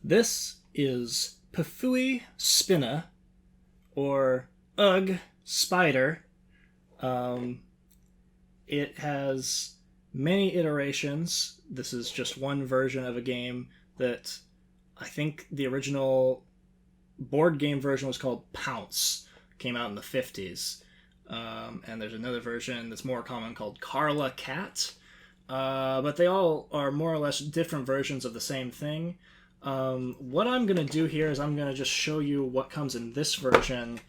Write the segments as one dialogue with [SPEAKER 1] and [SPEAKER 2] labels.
[SPEAKER 1] This is Pfui Spinne, or Ugh Spider. It has many iterations. This is just one version of a game that I think the original board game version was called Pounce. Came out in the 50s. And there's another version that's more common called Carla Cat. But they all are more or less different versions of the same thing. What I'm going to do here is I'm going to just show you what comes in this version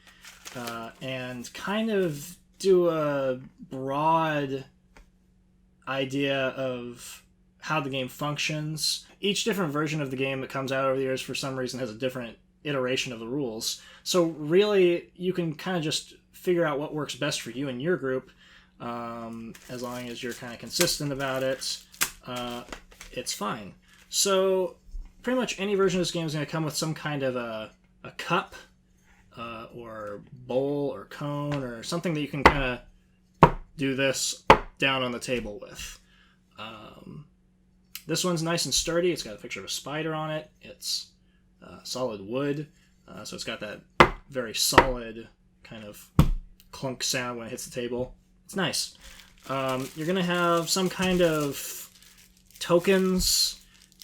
[SPEAKER 1] and kind of do a broad idea of how the game functions. Each different version of the game that comes out over the years for some reason has a different iteration of the rules. So really, you can kind of just figure out what works best for you and your group. As long as you're kind of consistent about it, it's fine. So pretty much any version of this game is going to come with some kind of a cup or bowl or cone or something that you can kind of do this down on the table with. This one's nice and sturdy. It's got a picture of a spider on it. It's solid wood, so it's got that very solid kind of clunk sound when it hits the table. It's nice. You're going to have some kind of tokens,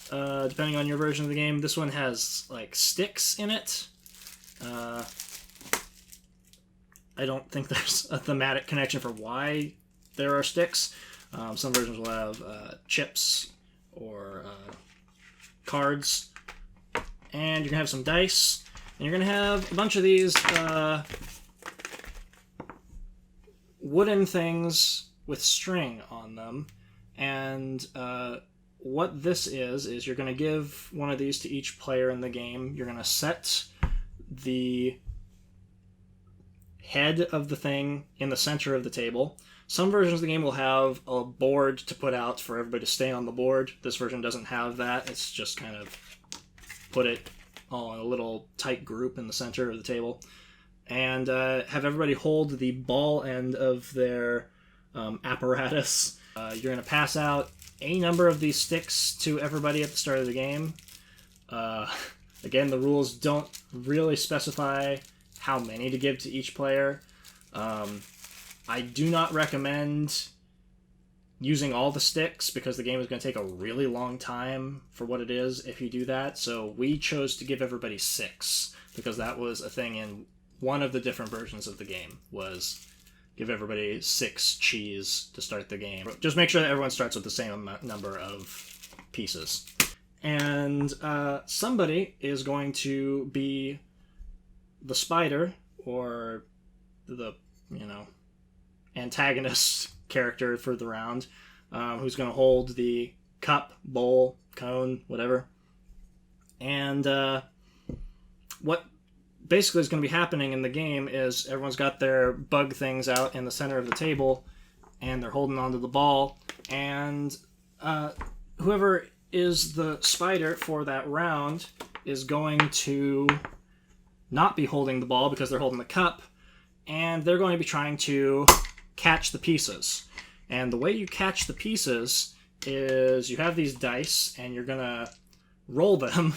[SPEAKER 1] depending on your version of the game. This one has, like, sticks in it. I don't think there's a thematic connection for why there are sticks. Some versions will have chips or cards. And you're going to have some dice. And you're going to have a bunch of these wooden things with string on them. And what this is you're going to give one of these to each player in the game. You're going to set the head of the thing in the center of the table. Some versions of the game will have a board to put out for everybody to stay on the board. This version doesn't have that. It's just kind of put it all in a little tight group in the center of the table. And have everybody hold the ball end of their apparatus. You're going to pass out a number of these sticks to everybody at the start of the game. Again, the rules don't really specify how many to give to each player. I do not recommend using all the sticks because the game is going to take a really long time for what it is if you do that. So we chose to give everybody 6 because that was a thing in one of the different versions of the game, was give everybody 6 cheese to start the game. Just make sure that everyone starts with the same number of pieces. And somebody is going to be the spider, or the, antagonist character for the round, who's going to hold the cup, bowl, cone, whatever. And what basically is going to be happening in the game is everyone's got their bug things out in the center of the table, and they're holding onto the ball, and whoever is the spider for that round is going to not be holding the ball because they're holding the cup, and they're going to be trying to catch the pieces. And the way you catch the pieces is you have these dice, and you're going to roll them.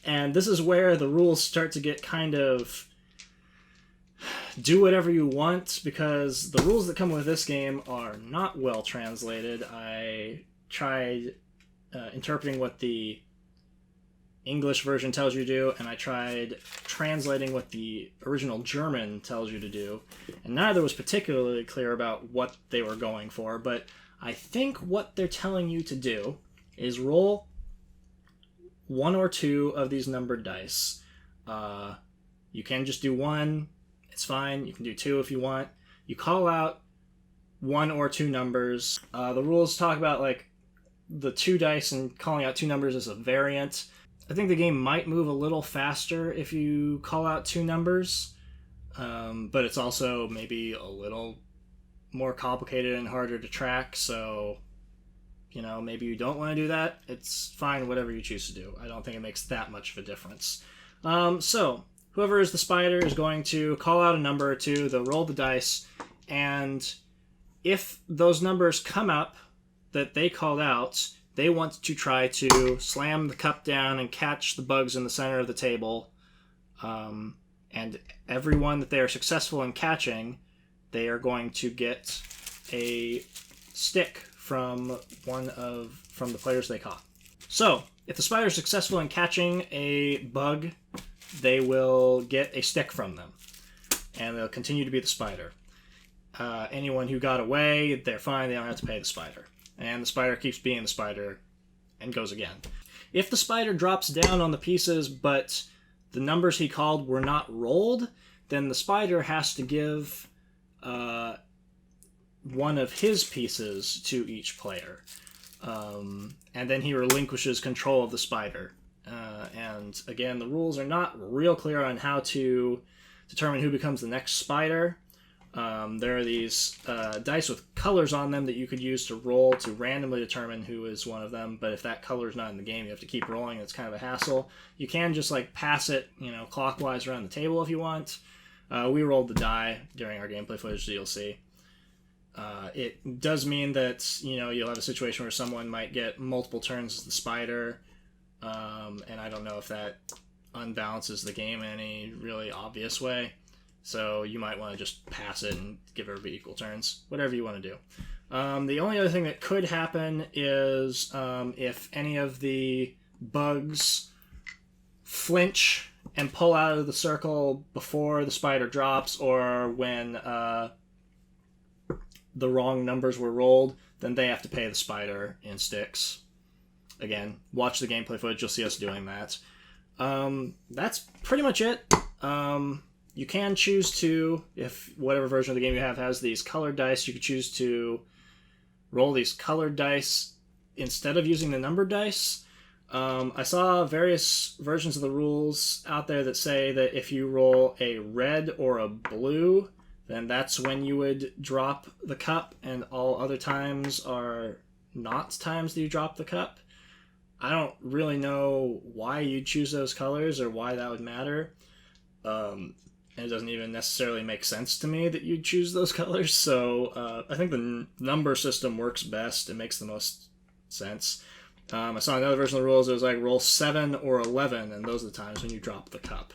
[SPEAKER 1] And this is where the rules start to get kind of do whatever you want, because the rules that come with this game are not well translated. I tried interpreting what the English version tells you to do, and I tried translating what the original German tells you to do, and neither was particularly clear about what they were going for, but I think what they're telling you to do is roll 1 or 2 of these numbered dice. You can just do 1, it's fine. You can do 2 if you want. You call out 1 or 2 numbers. The rules talk about, like, the 2 dice and calling out 2 numbers is a variant. I think the game might move a little faster if you call out 2 numbers, but it's also maybe a little more complicated and harder to track, so, maybe you don't want to do that. It's fine, whatever you choose to do. I don't think it makes that much of a difference. So, whoever is the spider is going to call out a number or 2, they'll roll the dice, and if those numbers come up that they called out, they want to try to slam the cup down and catch the bugs in the center of the table. And everyone that they are successful in catching, they are going to get a stick from the players they caught. So, if the spider is successful in catching a bug, they will get a stick from them. And they'll continue to be the spider. Anyone who got away, they're fine, they don't have to pay the spider. And the spider keeps being the spider and goes again. If the spider drops down on the pieces, but the numbers he called were not rolled, then the spider has to give one of his pieces to each player. And then he relinquishes control of the spider. And again, the rules are not real clear on how to determine who becomes the next spider. There are these dice with colors on them that you could use to roll to randomly determine who is one of them, but if that color is not in the game, you have to keep rolling. It's kind of a hassle. You can just pass it, clockwise around the table if you want. We rolled the die during our gameplay footage that you'll see. It does mean that, you'll have a situation where someone might get multiple turns as the spider, and I don't know if that unbalances the game in any really obvious way. So you might want to just pass it and give everybody equal turns. Whatever you want to do. The only other thing that could happen is if any of the bugs flinch and pull out of the circle before the spider drops, or when the wrong numbers were rolled, then they have to pay the spider in sticks. Again, watch the gameplay footage. You'll see us doing that. That's pretty much it. You can choose to, if whatever version of the game you have has these colored dice, you could choose to roll these colored dice instead of using the numbered dice. I saw various versions of the rules out there that say that if you roll a red or a blue, then that's when you would drop the cup, and all other times are not times that you drop the cup. I don't really know why you'd choose those colors or why that would matter. And it doesn't even necessarily make sense to me that you'd choose those colors, so I think the number system works best. It makes the most sense. I saw another version of the rules that was roll 7 or 11, and those are the times when you drop the cup.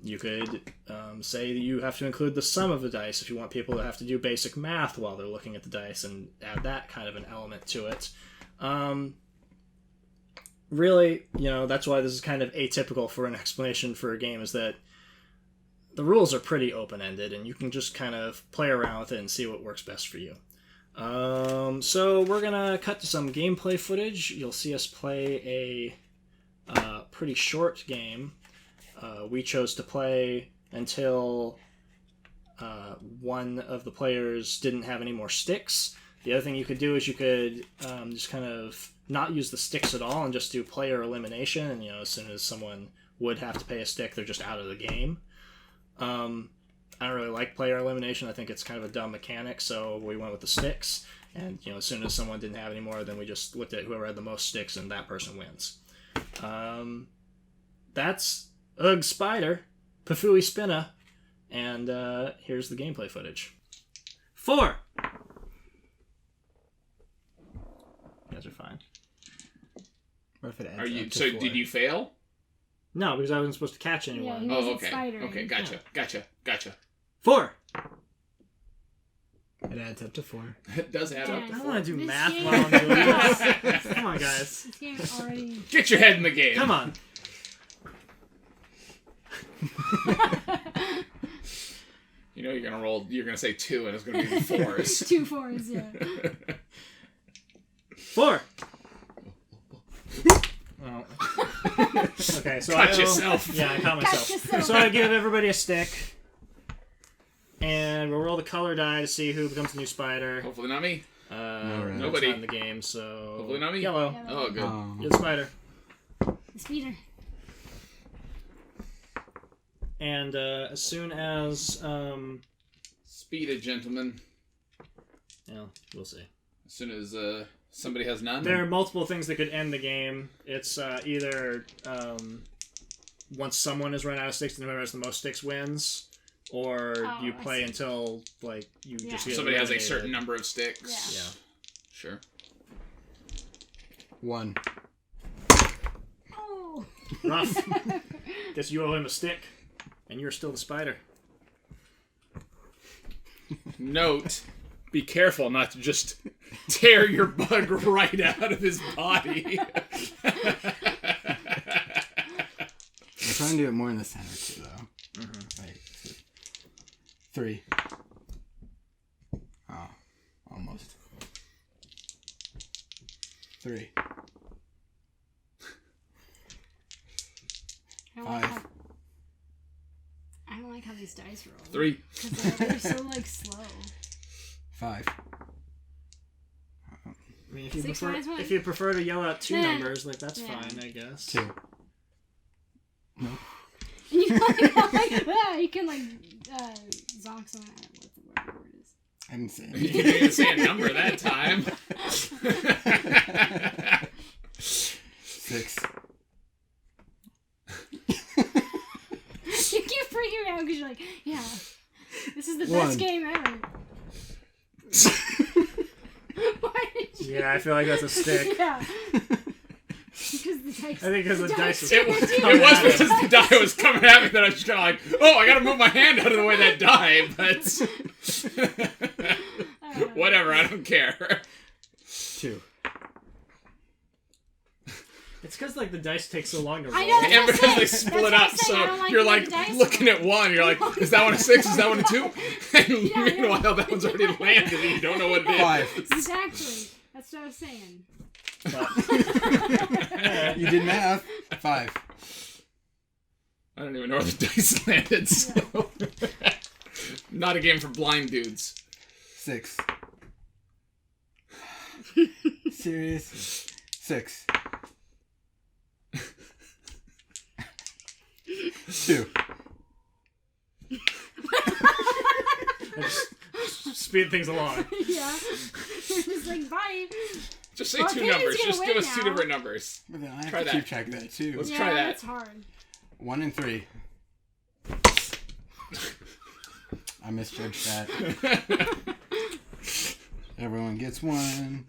[SPEAKER 1] You could say that you have to include the sum of the dice if you want people to have to do basic math while they're looking at the dice, and add that kind of an element to it. Really, that's why this is kind of atypical for an explanation for a game, is that the rules are pretty open-ended, and you can just kind of play around with it and see what works best for you. So we're going to cut to some gameplay footage. You'll see us play a pretty short game. We chose to play until one of the players didn't have any more sticks. The other thing you could do is you could just kind of not use the sticks at all and just do player elimination, and as soon as someone would have to pay a stick, they're just out of the game. I don't really like player elimination. I think it's kind of a dumb mechanic, so we went with the sticks. And, as soon as someone didn't have any more, then we just looked at whoever had the most sticks, and that person wins. That's Ugh Spider, Pfui Spinne, and here's the gameplay footage. 4! You guys are fine.
[SPEAKER 2] What if it adds
[SPEAKER 3] Are you?
[SPEAKER 2] up to
[SPEAKER 3] So
[SPEAKER 2] 4?
[SPEAKER 3] did you fail?
[SPEAKER 1] No, because I wasn't supposed to catch anyone.
[SPEAKER 4] Yeah,
[SPEAKER 3] Oh, okay.
[SPEAKER 4] Spider.
[SPEAKER 3] Okay, gotcha,
[SPEAKER 1] Yeah.
[SPEAKER 3] gotcha.
[SPEAKER 1] 4!
[SPEAKER 2] It adds up to 4.
[SPEAKER 3] It does add up
[SPEAKER 1] I
[SPEAKER 3] to
[SPEAKER 1] don't
[SPEAKER 3] 4.
[SPEAKER 1] want to do
[SPEAKER 4] This
[SPEAKER 1] math
[SPEAKER 4] game-
[SPEAKER 1] while I'm doing this. Come on, guys.
[SPEAKER 4] This game already...
[SPEAKER 3] Get your head in the game.
[SPEAKER 1] Come on.
[SPEAKER 3] You're gonna roll. You're gonna say 2, and it's gonna be 4s.
[SPEAKER 4] 2 4s, yeah.
[SPEAKER 1] 4! Oh. Okay, so
[SPEAKER 3] Cut yourself.
[SPEAKER 1] Yeah, I caught myself.
[SPEAKER 4] yourself.
[SPEAKER 1] So I give everybody a stick, and we'll roll the color die to see who becomes the new spider.
[SPEAKER 3] Hopefully not me.
[SPEAKER 2] Alright.
[SPEAKER 1] It's
[SPEAKER 3] Nobody.
[SPEAKER 1] not in the game, so
[SPEAKER 3] Hopefully not me.
[SPEAKER 1] Yellow.
[SPEAKER 3] Oh, good.
[SPEAKER 1] You're the spider.
[SPEAKER 4] The speeder.
[SPEAKER 1] And as soon as
[SPEAKER 3] Speed it, gentlemen.
[SPEAKER 1] we'll see.
[SPEAKER 3] As soon as somebody has none.
[SPEAKER 1] There are multiple things that could end the game. It's either once someone has run out of sticks and whoever has the most sticks wins, or you
[SPEAKER 4] I
[SPEAKER 1] play
[SPEAKER 4] see.
[SPEAKER 1] until you just get
[SPEAKER 3] somebody has a
[SPEAKER 1] eliminated.
[SPEAKER 3] certain number of sticks.
[SPEAKER 4] Yeah.
[SPEAKER 1] Yeah.
[SPEAKER 3] Sure.
[SPEAKER 2] 1.
[SPEAKER 4] Oh.
[SPEAKER 1] Rough. Guess you owe him a stick, and you're still the spider.
[SPEAKER 3] Note, be careful not to just tear your bug right out of his body.
[SPEAKER 2] I'm trying to do it more in the center too, though. Right. 3. Oh, almost. 3.
[SPEAKER 4] I don't like how these dice roll.
[SPEAKER 3] 3.
[SPEAKER 4] Because they're so, like, slow.
[SPEAKER 2] 5.
[SPEAKER 1] I mean, if you
[SPEAKER 4] Six
[SPEAKER 1] prefer,
[SPEAKER 4] minus one.
[SPEAKER 1] if you prefer to yell out 2
[SPEAKER 4] Nah.
[SPEAKER 1] numbers, like that's
[SPEAKER 4] Yeah.
[SPEAKER 1] fine, I guess.
[SPEAKER 2] 2. No.
[SPEAKER 4] And you you can, like, zonk someone. What's the word is?
[SPEAKER 2] I didn't say
[SPEAKER 3] You
[SPEAKER 2] anything.
[SPEAKER 3] didn't say a number that time.
[SPEAKER 2] 6.
[SPEAKER 4] You keep freaking out because you're like, yeah, this is the
[SPEAKER 2] 1.
[SPEAKER 4] best game ever. Why did you?
[SPEAKER 1] Yeah, I feel like that's a stick.
[SPEAKER 4] Yeah. Because the dice.
[SPEAKER 1] I think because the dice is
[SPEAKER 3] It was
[SPEAKER 1] coming at him.
[SPEAKER 3] because the die was coming at me that I was just kind of like, oh, I gotta move my hand out of the way of that die, but whatever, I don't care.
[SPEAKER 2] 2.
[SPEAKER 1] It's because like the dice take so long to roll.
[SPEAKER 4] I know.
[SPEAKER 3] And because they
[SPEAKER 4] That's
[SPEAKER 3] split
[SPEAKER 4] what I'm
[SPEAKER 3] up,
[SPEAKER 4] saying, I don't
[SPEAKER 3] so
[SPEAKER 4] like
[SPEAKER 3] you're
[SPEAKER 4] the
[SPEAKER 3] like
[SPEAKER 4] dice
[SPEAKER 3] looking
[SPEAKER 4] roll.
[SPEAKER 3] at one, you're like, is that one a 6? Is that one a 2? And
[SPEAKER 4] Yeah,
[SPEAKER 3] meanwhile, that one's already landed and you don't know what it is.
[SPEAKER 2] 5.
[SPEAKER 4] Exactly. That's what I was saying.
[SPEAKER 2] You did math. 5.
[SPEAKER 3] I don't even know where the dice landed, so. Not a game for blind dudes.
[SPEAKER 2] 6. Serious? 6. 2.
[SPEAKER 1] Speed things along.
[SPEAKER 4] Yeah. You're just like, bye.
[SPEAKER 3] Just say
[SPEAKER 4] Well,
[SPEAKER 3] 2
[SPEAKER 4] Peyton's
[SPEAKER 3] numbers.
[SPEAKER 4] gonna
[SPEAKER 3] Just
[SPEAKER 4] win
[SPEAKER 3] give us 2
[SPEAKER 4] now.
[SPEAKER 3] different numbers.
[SPEAKER 2] But then I have
[SPEAKER 3] Try
[SPEAKER 2] to
[SPEAKER 3] that.
[SPEAKER 2] keep track of that too.
[SPEAKER 3] Let's
[SPEAKER 4] Yeah,
[SPEAKER 3] try that.
[SPEAKER 4] that's hard.
[SPEAKER 2] 1 and 3. I misjudged that. Everyone gets 1.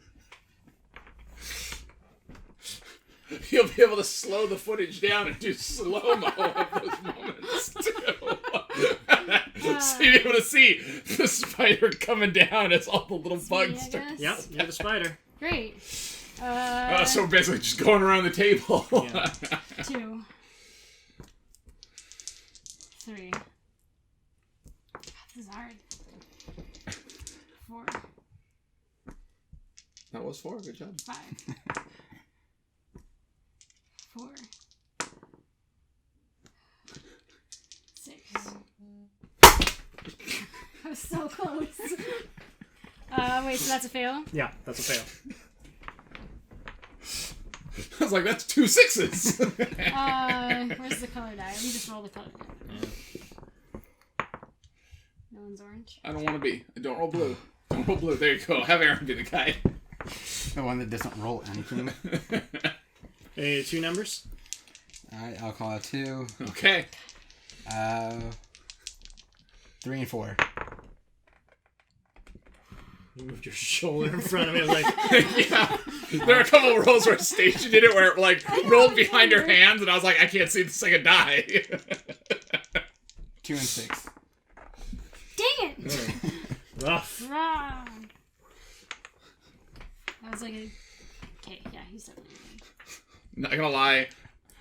[SPEAKER 3] You'll be able to slow the footage down and do slow-mo of those moments, too. So you'll be able to see the spider coming down as all the little
[SPEAKER 4] Me,
[SPEAKER 3] bugs
[SPEAKER 4] I
[SPEAKER 3] start.
[SPEAKER 4] guess.
[SPEAKER 1] Yep, you're the spider.
[SPEAKER 4] Great.
[SPEAKER 3] So we're basically just going around the table.
[SPEAKER 1] Yeah.
[SPEAKER 4] 2. 3. God, this is hard. 4.
[SPEAKER 3] That was 4. Good job.
[SPEAKER 4] 5. 4. 6. I was so close. Wait, so that's a fail?
[SPEAKER 1] Yeah, that's a fail.
[SPEAKER 3] I was like, that's 2 6s.
[SPEAKER 4] Where's the color die? Let me just roll the color die. No one's orange.
[SPEAKER 3] I don't want to be. Don't roll blue. Don't roll blue. There you go. Have Aaron be the guy.
[SPEAKER 2] The one that doesn't roll anything.
[SPEAKER 1] Any 2 numbers?
[SPEAKER 2] Alright, I'll call it 2.
[SPEAKER 3] Okay.
[SPEAKER 2] 3 and 4.
[SPEAKER 1] You moved your shoulder in front of me. I was like,
[SPEAKER 3] Yeah. There are a couple of rolls where Stacia did it where it like rolled behind her hands and I was like, I can't see the second die.
[SPEAKER 2] 2 and 6.
[SPEAKER 4] Dang it!
[SPEAKER 1] rough.
[SPEAKER 4] Rah. That was like a... Okay, yeah, he's definitely...
[SPEAKER 3] Not gonna lie,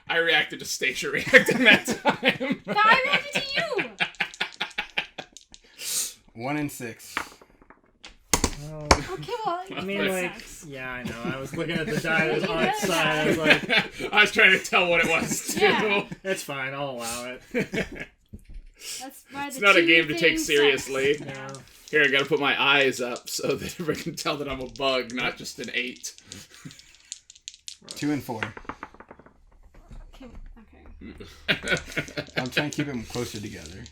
[SPEAKER 3] I reacted to Stacia reacting that time.
[SPEAKER 4] But I reacted to you!
[SPEAKER 2] 1 and 6.
[SPEAKER 4] Okay, well,
[SPEAKER 1] I mean,
[SPEAKER 4] that
[SPEAKER 1] like,
[SPEAKER 4] sucks.
[SPEAKER 1] yeah, I know. I was looking at the die that was on its
[SPEAKER 4] Yeah.
[SPEAKER 1] side. I was like,
[SPEAKER 3] I was trying to tell what it was too.
[SPEAKER 4] Yeah.
[SPEAKER 1] it's fine. I'll allow it.
[SPEAKER 4] That's why
[SPEAKER 3] It's
[SPEAKER 4] the
[SPEAKER 3] not a
[SPEAKER 4] two
[SPEAKER 3] game to take
[SPEAKER 4] things
[SPEAKER 3] seriously.
[SPEAKER 4] sucks.
[SPEAKER 1] Yeah.
[SPEAKER 3] Here, I gotta put my eyes up so that everybody can tell that I'm a bug, not just an 8.
[SPEAKER 2] 2 and 4.
[SPEAKER 4] Okay.
[SPEAKER 2] I'm trying to keep them closer together.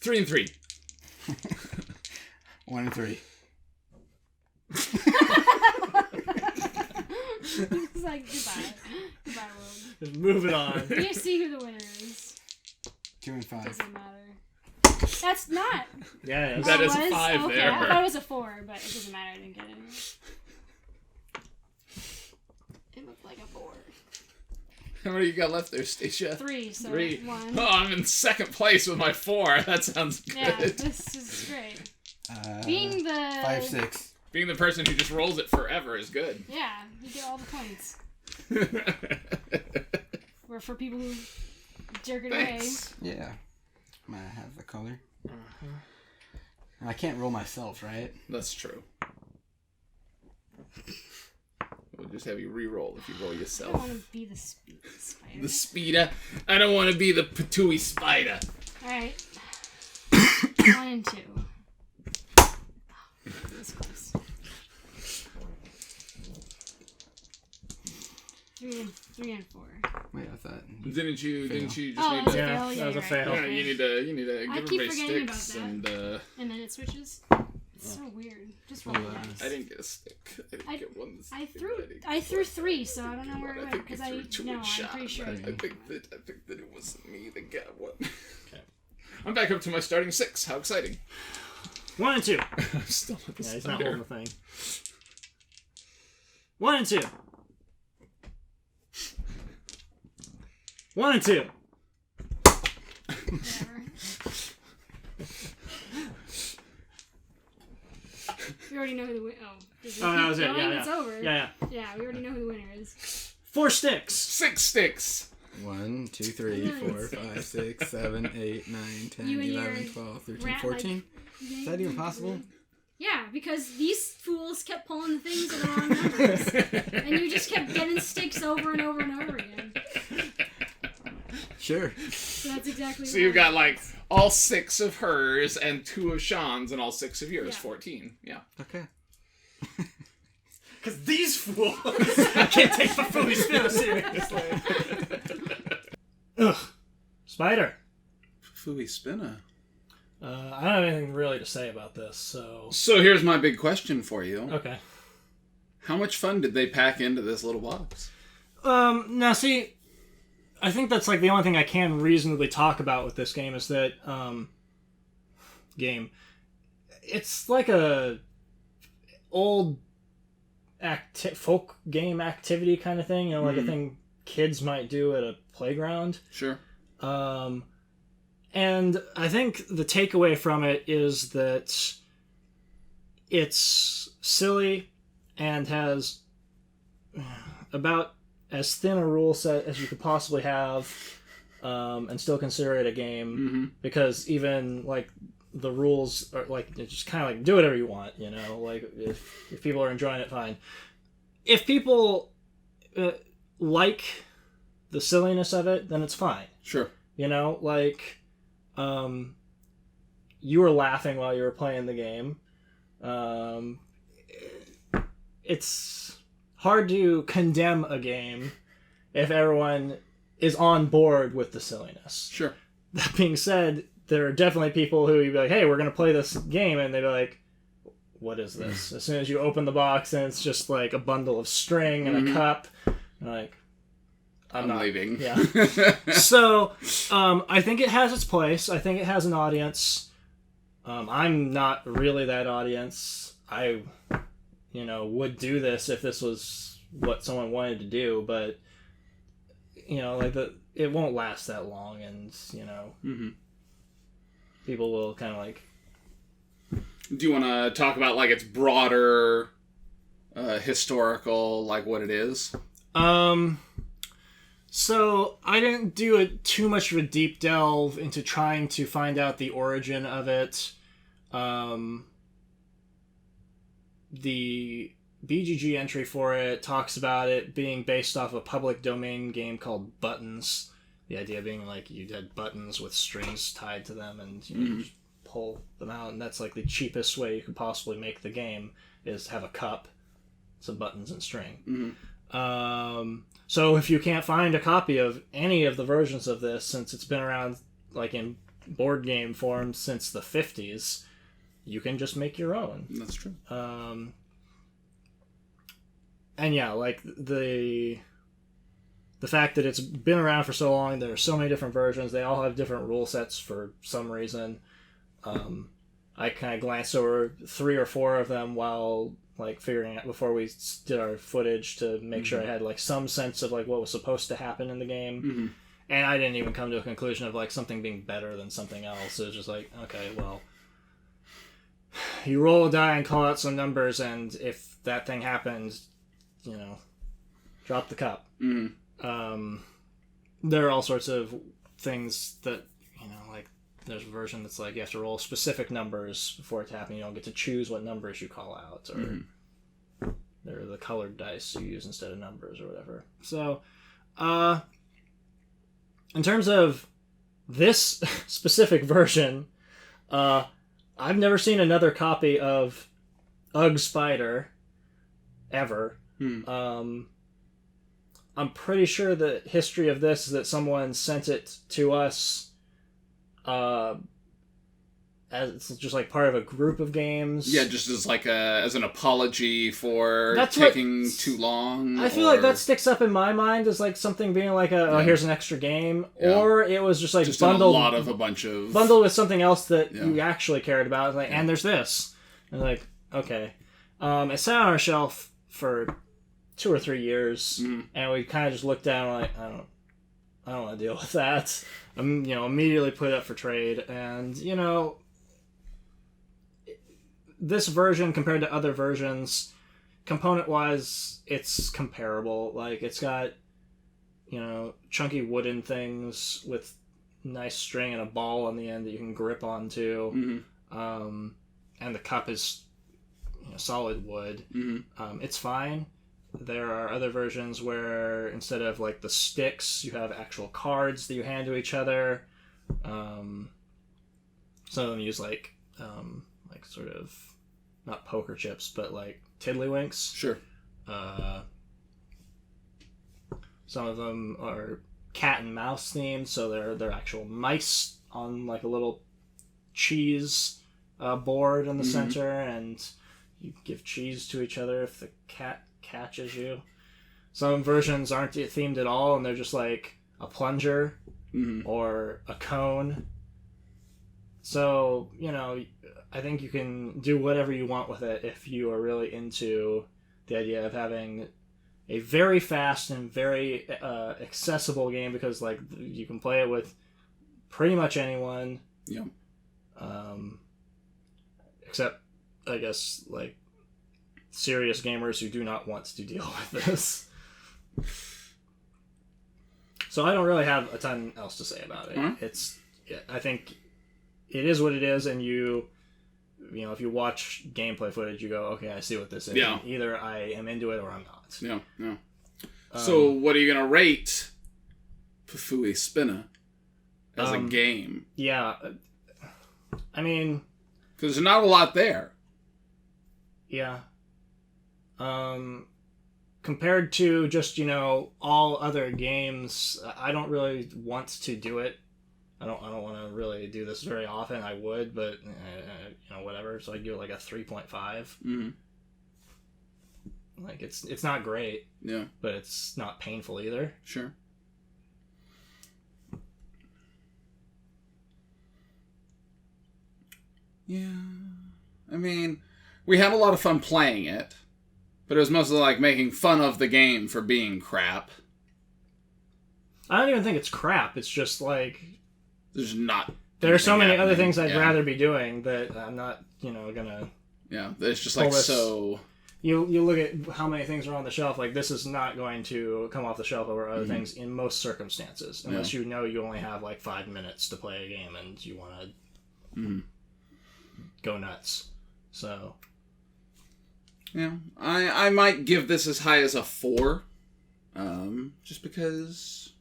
[SPEAKER 3] 3 and 3.
[SPEAKER 2] 1 and 3.
[SPEAKER 4] It's like, goodbye. Goodbye, world.
[SPEAKER 1] Just move it on.
[SPEAKER 4] You see who the winner is.
[SPEAKER 2] 2 and 5.
[SPEAKER 4] Doesn't matter. That's not.
[SPEAKER 1] Yeah, yeah.
[SPEAKER 3] That
[SPEAKER 4] Oh,
[SPEAKER 3] is a
[SPEAKER 4] it was?
[SPEAKER 3] 5
[SPEAKER 4] okay.
[SPEAKER 3] there.
[SPEAKER 4] I thought it was a 4, but it doesn't matter. I didn't get it.
[SPEAKER 3] How many you got left there, Stacia?
[SPEAKER 4] 3, so
[SPEAKER 3] 3.
[SPEAKER 4] 1.
[SPEAKER 3] Oh, I'm in second place with my 4. That sounds good.
[SPEAKER 4] Yeah, this is great. Being the
[SPEAKER 2] 5, 6.
[SPEAKER 3] Being the person who just rolls it forever is good.
[SPEAKER 4] Yeah, you get all the points. Or for people who jerk it
[SPEAKER 3] Thanks.
[SPEAKER 2] Yeah. I'm gonna have the color. I can't roll myself, right?
[SPEAKER 3] That's true. We'll just have you re-roll if you roll
[SPEAKER 4] away. I don't
[SPEAKER 3] yourself.
[SPEAKER 4] want to be the spider.
[SPEAKER 3] The speeder. I don't want to be the Pfui Spinne.
[SPEAKER 4] Alright. 1 and 2. Oh, that was close. 3 and 4.
[SPEAKER 2] Wait, I thought.
[SPEAKER 3] Didn't you just
[SPEAKER 4] Oh,
[SPEAKER 3] need
[SPEAKER 4] that was a
[SPEAKER 3] to...
[SPEAKER 4] fail.
[SPEAKER 1] Yeah,
[SPEAKER 4] Yeah,
[SPEAKER 1] that was a
[SPEAKER 4] you're
[SPEAKER 1] fail.
[SPEAKER 4] right.
[SPEAKER 3] Yeah,
[SPEAKER 4] Okay.
[SPEAKER 3] you need to
[SPEAKER 4] I
[SPEAKER 3] give
[SPEAKER 4] keep
[SPEAKER 3] everybody
[SPEAKER 4] forgetting about
[SPEAKER 3] sticks
[SPEAKER 4] that.
[SPEAKER 3] and
[SPEAKER 4] And then it switches. It's so weird. Just roll
[SPEAKER 2] Hold
[SPEAKER 4] the
[SPEAKER 2] on.
[SPEAKER 4] dice.
[SPEAKER 3] I didn't get a stick. I didn't get one.
[SPEAKER 4] I threw 3, so I don't know where it went
[SPEAKER 3] think
[SPEAKER 4] because
[SPEAKER 3] you
[SPEAKER 4] I
[SPEAKER 3] threw 2
[SPEAKER 4] no,
[SPEAKER 3] in
[SPEAKER 4] I'm
[SPEAKER 3] shot.
[SPEAKER 4] pretty sure.
[SPEAKER 3] I think that it wasn't me that got one. Okay. I'm back up to my starting 6. How exciting!
[SPEAKER 1] 1 and 2.
[SPEAKER 3] I'm still at the
[SPEAKER 1] Yeah, he's not
[SPEAKER 3] spider.
[SPEAKER 1] holding the thing. 1 and 2. 1 and 2.
[SPEAKER 4] Whatever. We already know who the winner. Oh,
[SPEAKER 1] Oh, that was it.
[SPEAKER 4] going?
[SPEAKER 1] Yeah,
[SPEAKER 4] It's
[SPEAKER 1] yeah.
[SPEAKER 4] over.
[SPEAKER 1] Yeah, yeah.
[SPEAKER 4] Yeah, we already know who the winner is.
[SPEAKER 1] 4 sticks.
[SPEAKER 3] 6 sticks.
[SPEAKER 2] 1, 2, 3, 4, 5, 6, 7, 8, 9, 10,
[SPEAKER 4] You and
[SPEAKER 2] 11,
[SPEAKER 4] your
[SPEAKER 2] 12, 13,
[SPEAKER 4] rat,
[SPEAKER 2] 14. Is that even possible?
[SPEAKER 4] Yeah, because these fools kept pulling the things with the wrong numbers. And you just kept getting sticks over and over and over again.
[SPEAKER 2] Sure.
[SPEAKER 4] So that's exactly
[SPEAKER 3] So you've got like all 6 of hers and 2 of Sean's and all 6 of yours.
[SPEAKER 4] Yeah.
[SPEAKER 3] 14. Yeah.
[SPEAKER 2] Okay.
[SPEAKER 1] Because these fools can't take the Pfui Spinne seriously. Ugh. Spider.
[SPEAKER 3] Pfui Spinne.
[SPEAKER 1] I don't have anything really to say about this, so...
[SPEAKER 3] So here's my big question for you.
[SPEAKER 1] Okay.
[SPEAKER 3] How much fun did they pack into this little box?
[SPEAKER 1] Now see, I think that's like the only thing I can reasonably talk about with this game is that, game. It's like a old folk game activity kind of thing, you know, like a thing kids might do at a playground.
[SPEAKER 3] Sure.
[SPEAKER 1] And I think the takeaway from it is that it's silly and has about as thin a rule set as you could possibly have, and still consider it a game, because even like the rules are like, it's just kind of like do whatever you want, you know, like if people are enjoying it, fine. If people like the silliness of it, then it's fine.
[SPEAKER 3] Sure.
[SPEAKER 1] You know, like you were laughing while you were playing the game. It's hard to condemn a game if everyone is on board with the silliness.
[SPEAKER 3] Sure.
[SPEAKER 1] That being said, there are definitely people who you'd be like, hey, we're going to play this game, and they'd be like, what is this? As soon as you open the box and it's just like a bundle of string and a cup, you're like, I'm not
[SPEAKER 3] leaving.
[SPEAKER 1] Yeah. So, I think it has its place. I think it has an audience. I'm not really that audience. I, would do this if this was what someone wanted to do, but, like it won't last that long, and, people will kind of like...
[SPEAKER 3] Do you want to talk about like its broader historical, like what it is?
[SPEAKER 1] So I didn't do too much of a deep delve into trying to find out the origin of it. The BGG entry for it talks about it being based off a public domain game called Buttons. The idea being like you had buttons with strings tied to them, and you just pull them out, and that's like the cheapest way you could possibly make the game is have a cup, some buttons, and string. So if you can't find a copy of any of the versions of this, since it's been around like in board game form since the 50s, you can just make your own.
[SPEAKER 3] That's true.
[SPEAKER 1] And yeah, like the fact that it's been around for so long, there are so many different versions, they all have different rule sets for some reason. I kind of glanced over 3 or 4 of them while like figuring out before we did our footage to make sure I had like some sense of like what was supposed to happen in the game. And I didn't even come to a conclusion of like something being better than something else. It was just like, okay, well, you roll a die and call out some numbers, and if that thing happens, you know, drop the cup. There are all sorts of things that, you know, like there's a version that's like you have to roll specific numbers before it's happening. You don't get to choose what numbers you call out, or they're the colored dice you use instead of numbers or whatever. So, in terms of this specific version, I've never seen another copy of Ugg Spider ever. I'm pretty sure the history of this is that someone sent it to us as just like part of a group of games.
[SPEAKER 3] Yeah, just as like as an apology for
[SPEAKER 1] That's
[SPEAKER 3] taking too long.
[SPEAKER 1] I feel like that sticks up in my mind as like something being like oh, here's an extra game, or it was just like
[SPEAKER 3] just
[SPEAKER 1] bundled
[SPEAKER 3] a bunch of
[SPEAKER 1] bundled with something else that you actually cared about. Like, and there's this, and like, okay, it sat on our shelf for 2 or 3 years, and we kind of just looked down like, I don't want to deal with that. You know, immediately put it up for trade, and you know, this version compared to other versions, component-wise, it's comparable. Like, it's got, you know, chunky wooden things with nice string and a ball on the end that you can grip onto. And the cup is, you know, solid wood. It's fine. There are other versions where instead of like the sticks, you have actual cards that you hand to each other. Some of them use like sort of not poker chips, but like tiddlywinks.
[SPEAKER 3] Sure.
[SPEAKER 1] Some of them are cat and mouse themed, so they're actual mice on like a little cheese board in the center, and you give cheese to each other if the cat catches you. Some versions aren't themed at all, and they're just like a plunger or a cone. So, you know, I think you can do whatever you want with it if you are really into the idea of having a very fast and very accessible game, because like you can play it with pretty much anyone.
[SPEAKER 3] Yeah.
[SPEAKER 1] Except, I guess, like serious gamers who do not want to deal with this. So I don't really have a ton else to say about it. I think it is what it is, and you know, if you watch gameplay footage, you go, okay, I see what this is.
[SPEAKER 3] Yeah.
[SPEAKER 1] And either I am into it or I'm not.
[SPEAKER 3] Yeah, yeah. So what are you going to rate Pfui Spinne as a game?
[SPEAKER 1] Yeah. I mean...
[SPEAKER 3] Because there's not a lot there.
[SPEAKER 1] Yeah. Compared to just, you know, all other games, I don't really want to do it. I don't want to really do this very often. I would, but you know, whatever. So I give it like a 3.5. Like it's not great.
[SPEAKER 3] Yeah.
[SPEAKER 1] But it's not painful either.
[SPEAKER 3] Sure. Yeah. I mean, we had a lot of fun playing it, but it was mostly like making fun of the game for being crap.
[SPEAKER 1] I don't even think it's crap. It's just like
[SPEAKER 3] there's not.
[SPEAKER 1] There are so many other things I'd rather be doing that I'm not, you know, gonna.
[SPEAKER 3] Yeah, it's just like so.
[SPEAKER 1] You look at how many things are on the shelf. Like, this is not going to come off the shelf over other things in most circumstances, unless you know you only have like 5 minutes to play a game and you want to go nuts. So.
[SPEAKER 3] Yeah, I might give this as high as a 4, just because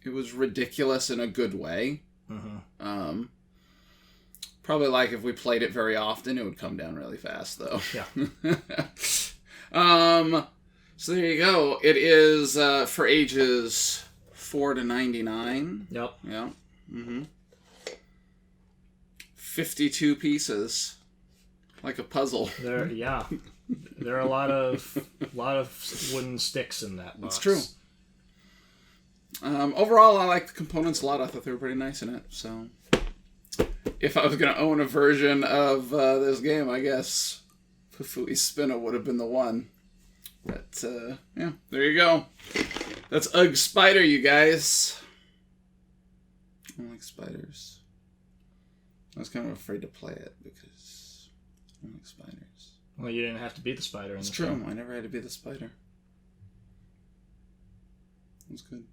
[SPEAKER 3] it was ridiculous in a good way. Probably like if we played it very often, it would come down really fast, though.
[SPEAKER 1] Yeah.
[SPEAKER 3] So there you go. It is for ages 4 to 99.
[SPEAKER 1] Yep.
[SPEAKER 3] Yeah. 52 pieces, like a puzzle.
[SPEAKER 1] There are a lot of wooden sticks in that box.
[SPEAKER 3] It's true. Overall, I like the components a lot. I thought they were pretty nice in it. So, if I was going to own a version of this game, I guess Pfui Spinne would have been the one. But, yeah, there you go. That's Ugg Spider, you guys. I don't like spiders. I was kind of afraid to play it because I don't like spiders.
[SPEAKER 1] Well, you didn't have to be the spider in
[SPEAKER 3] It's
[SPEAKER 1] this
[SPEAKER 3] true.
[SPEAKER 1] game.
[SPEAKER 3] I never had to be the spider. It was good.